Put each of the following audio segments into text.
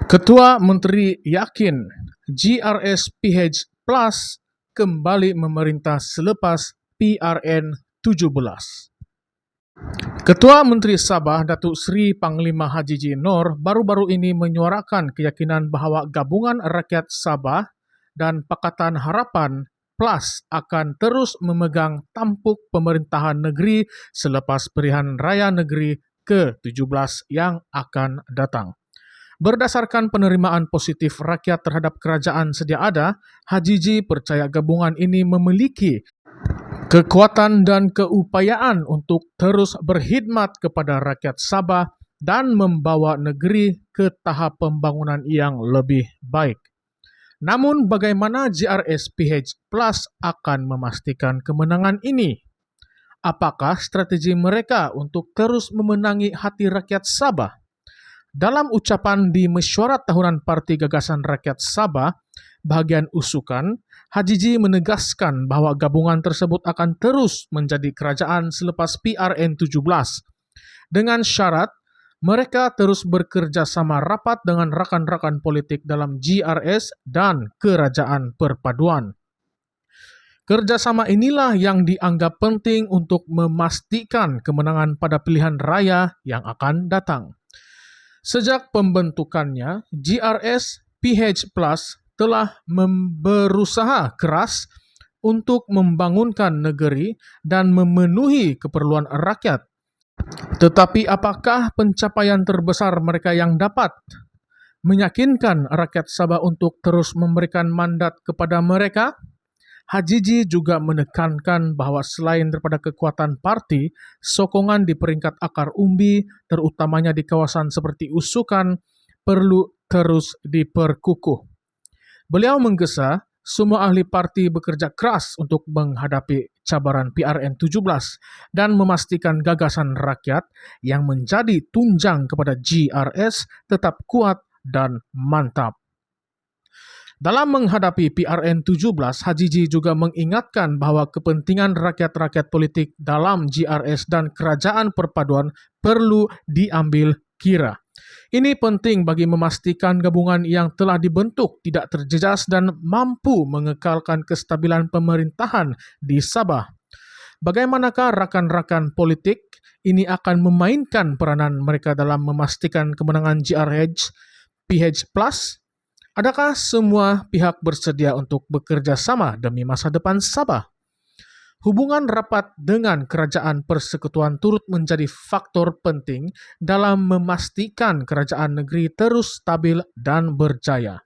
Ketua Menteri yakin GRS PH Plus kembali memerintah selepas PRN 17. Ketua Menteri Sabah Datuk Seri Panglima Haji G. Nor baru-baru ini menyuarakan keyakinan bahawa Gabungan Rakyat Sabah dan Pakatan Harapan Plus akan terus memegang tampuk pemerintahan negeri selepas Pilihan Raya Negeri ke-17 yang akan datang. Berdasarkan penerimaan positif rakyat terhadap kerajaan sedia ada, Haji G percaya gabungan ini memiliki kekuatan dan keupayaan untuk terus berkhidmat kepada rakyat Sabah dan membawa negeri ke tahap pembangunan yang lebih baik. Namun bagaimana GRS PH Plus akan memastikan kemenangan ini? Apakah strategi mereka untuk terus memenangi hati rakyat Sabah? Dalam ucapan di mesyuarat tahunan Parti Gagasan Rakyat Sabah, bahagian usukan, Haji G menegaskan bahawa gabungan tersebut akan terus menjadi kerajaan selepas PRN 17. Dengan syarat, mereka terus bekerjasama rapat dengan rakan-rakan politik dalam GRS dan Kerajaan Perpaduan. Kerjasama inilah yang dianggap penting untuk memastikan kemenangan pada pilihan raya yang akan datang. Sejak pembentukannya, GRS PH Plus telah berusaha keras untuk membangunkan negeri dan memenuhi keperluan rakyat. Tetapi apakah pencapaian terbesar mereka yang dapat meyakinkan rakyat Sabah untuk terus memberikan mandat kepada mereka? Haji G juga menekankan bahawa selain daripada kekuatan parti, sokongan di peringkat akar umbi, terutamanya di kawasan seperti Usukan, perlu terus diperkukuh. Beliau menggesa semua ahli parti bekerja keras untuk menghadapi cabaran PRN 17 dan memastikan gagasan rakyat yang menjadi tunjang kepada GRS tetap kuat dan mantap. Dalam menghadapi PRN 17, Haji G juga mengingatkan bahawa kepentingan rakyat-rakyat politik dalam GRS dan Kerajaan Perpaduan perlu diambil kira. Ini penting bagi memastikan gabungan yang telah dibentuk tidak terjejas dan mampu mengekalkan kestabilan pemerintahan di Sabah. Bagaimanakah rakan-rakan politik ini akan memainkan peranan mereka dalam memastikan kemenangan GRH PH Plus? Adakah semua pihak bersedia untuk bekerja sama demi masa depan Sabah? Hubungan rapat dengan Kerajaan Persekutuan turut menjadi faktor penting dalam memastikan kerajaan negeri terus stabil dan berjaya.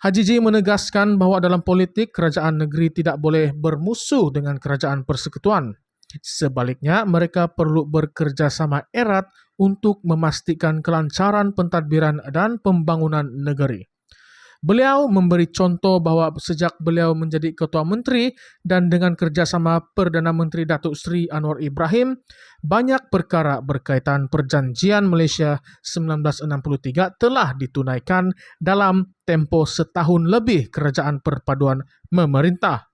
Haji G menegaskan bahawa dalam politik, kerajaan negeri tidak boleh bermusuh dengan Kerajaan Persekutuan. Sebaliknya, mereka perlu bekerja sama erat untuk memastikan kelancaran pentadbiran dan pembangunan negeri. Beliau memberi contoh bahawa sejak beliau menjadi Ketua Menteri dan dengan kerjasama Perdana Menteri Datuk Seri Anwar Ibrahim, banyak perkara berkaitan Perjanjian Malaysia 1963 telah ditunaikan dalam tempoh setahun lebih Kerajaan Perpaduan memerintah.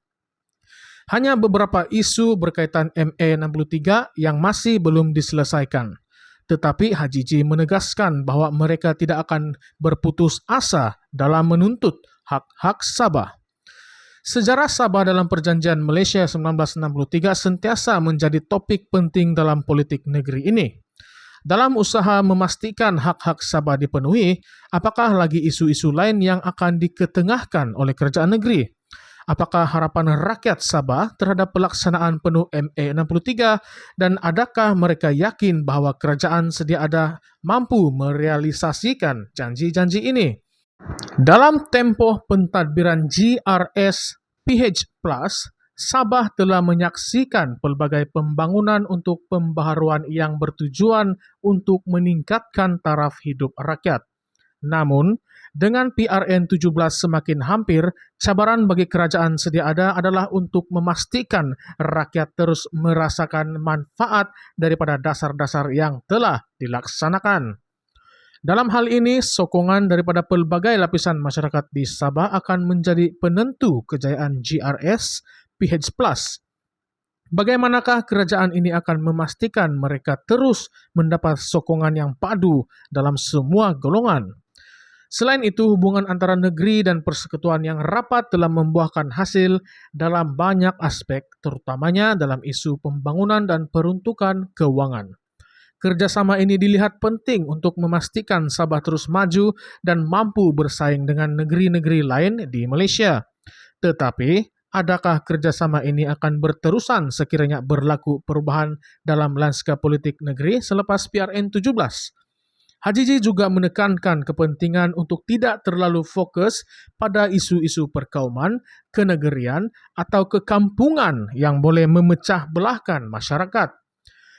Hanya beberapa isu berkaitan MA 63 yang masih belum diselesaikan. Tetapi Haji G menegaskan bahawa mereka tidak akan berputus asa dalam menuntut hak-hak Sabah. Sejarah Sabah dalam Perjanjian Malaysia 1963 sentiasa menjadi topik penting dalam politik negeri ini. Dalam usaha memastikan hak-hak Sabah dipenuhi, apakah lagi isu-isu lain yang akan diketengahkan oleh kerajaan negeri? Apakah harapan rakyat Sabah terhadap pelaksanaan penuh MA 63 dan adakah mereka yakin bahawa kerajaan sedia ada mampu merealisasikan janji-janji ini? Dalam tempoh pentadbiran GRS PH Plus, Sabah telah menyaksikan pelbagai pembangunan untuk pembaharuan yang bertujuan untuk meningkatkan taraf hidup rakyat. Namun, dengan PRN 17 semakin hampir, cabaran bagi kerajaan sedia ada adalah untuk memastikan rakyat terus merasakan manfaat daripada dasar-dasar yang telah dilaksanakan. Dalam hal ini, sokongan daripada pelbagai lapisan masyarakat di Sabah akan menjadi penentu kejayaan GRS PH Plus. Bagaimanakah kerajaan ini akan memastikan mereka terus mendapat sokongan yang padu dalam semua golongan? Selain itu, hubungan antara negeri dan persekutuan yang rapat telah membuahkan hasil dalam banyak aspek, terutamanya dalam isu pembangunan dan peruntukan keuangan. Kerjasama ini dilihat penting untuk memastikan Sabah terus maju dan mampu bersaing dengan negeri-negeri lain di Malaysia. Tetapi, adakah kerjasama ini akan berterusan sekiranya berlaku perubahan dalam lanskap politik negeri selepas PRN 17? Hajiji juga menekankan kepentingan untuk tidak terlalu fokus pada isu-isu perkauman, kenegerian, atau kekampungan yang boleh memecah belahkan masyarakat.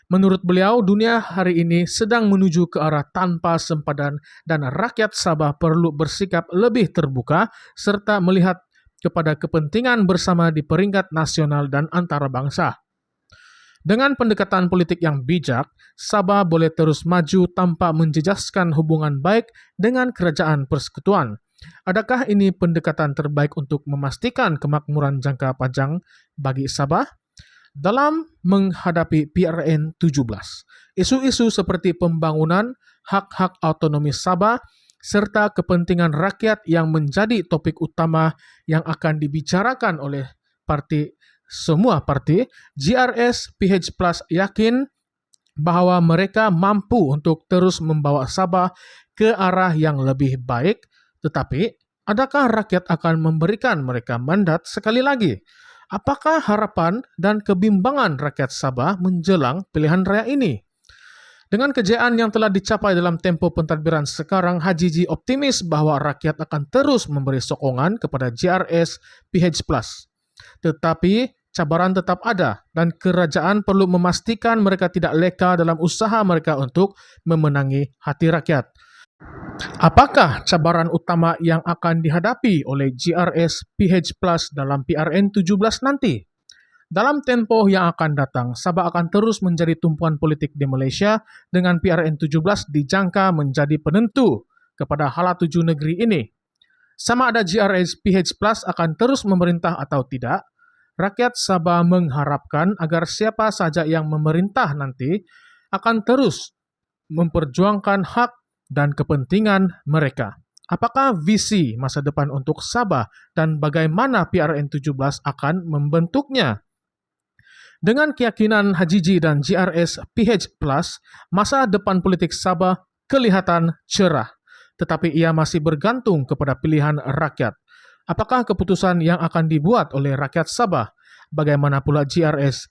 Menurut beliau, dunia hari ini sedang menuju ke arah tanpa sempadan dan rakyat Sabah perlu bersikap lebih terbuka serta melihat kepada kepentingan bersama di peringkat nasional dan antarabangsa. Dengan pendekatan politik yang bijak, Sabah boleh terus maju tanpa menjejaskan hubungan baik dengan kerajaan persekutuan. Adakah ini pendekatan terbaik untuk memastikan kemakmuran jangka panjang bagi Sabah? Dalam menghadapi PRN 17, isu-isu seperti pembangunan, hak-hak otonomi Sabah, serta kepentingan rakyat yang menjadi topik utama yang akan dibicarakan oleh semua parti, GRS PH Plus yakin bahwa mereka mampu untuk terus membawa Sabah ke arah yang lebih baik, tetapi adakah rakyat akan memberikan mereka mandat sekali lagi? Apakah harapan dan kebimbangan rakyat Sabah menjelang pilihan raya ini? Dengan kejayaan yang telah dicapai dalam tempo pentadbiran sekarang, Hajiji optimis bahwa rakyat akan terus memberi sokongan kepada GRS PH Plus. Tetapi cabaran tetap ada dan kerajaan perlu memastikan mereka tidak leka dalam usaha mereka untuk memenangi hati rakyat. Apakah cabaran utama yang akan dihadapi oleh GRS PH Plus dalam PRN 17 nanti? Dalam tempoh yang akan datang, Sabah akan terus menjadi tumpuan politik di Malaysia dengan PRN 17 dijangka menjadi penentu kepada hala tuju negeri ini. Sama ada GRS PH Plus akan terus memerintah atau tidak, rakyat Sabah mengharapkan agar siapa saja yang memerintah nanti akan terus memperjuangkan hak dan kepentingan mereka. Apakah visi masa depan untuk Sabah dan bagaimana PRN 17 akan membentuknya? Dengan keyakinan Hajiji dan GRS PH Plus, masa depan politik Sabah kelihatan cerah, tetapi ia masih bergantung kepada pilihan rakyat. Apakah keputusan yang akan dibuat oleh rakyat Sabah? Bagaimana pula GRS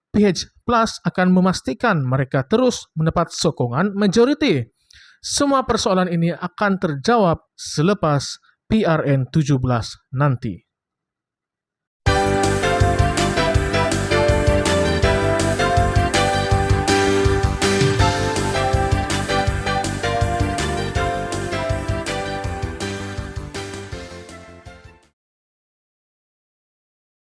PH Plus akan memastikan mereka terus mendapat sokongan majoriti? Semua persoalan ini akan terjawab selepas PRN 17 nanti.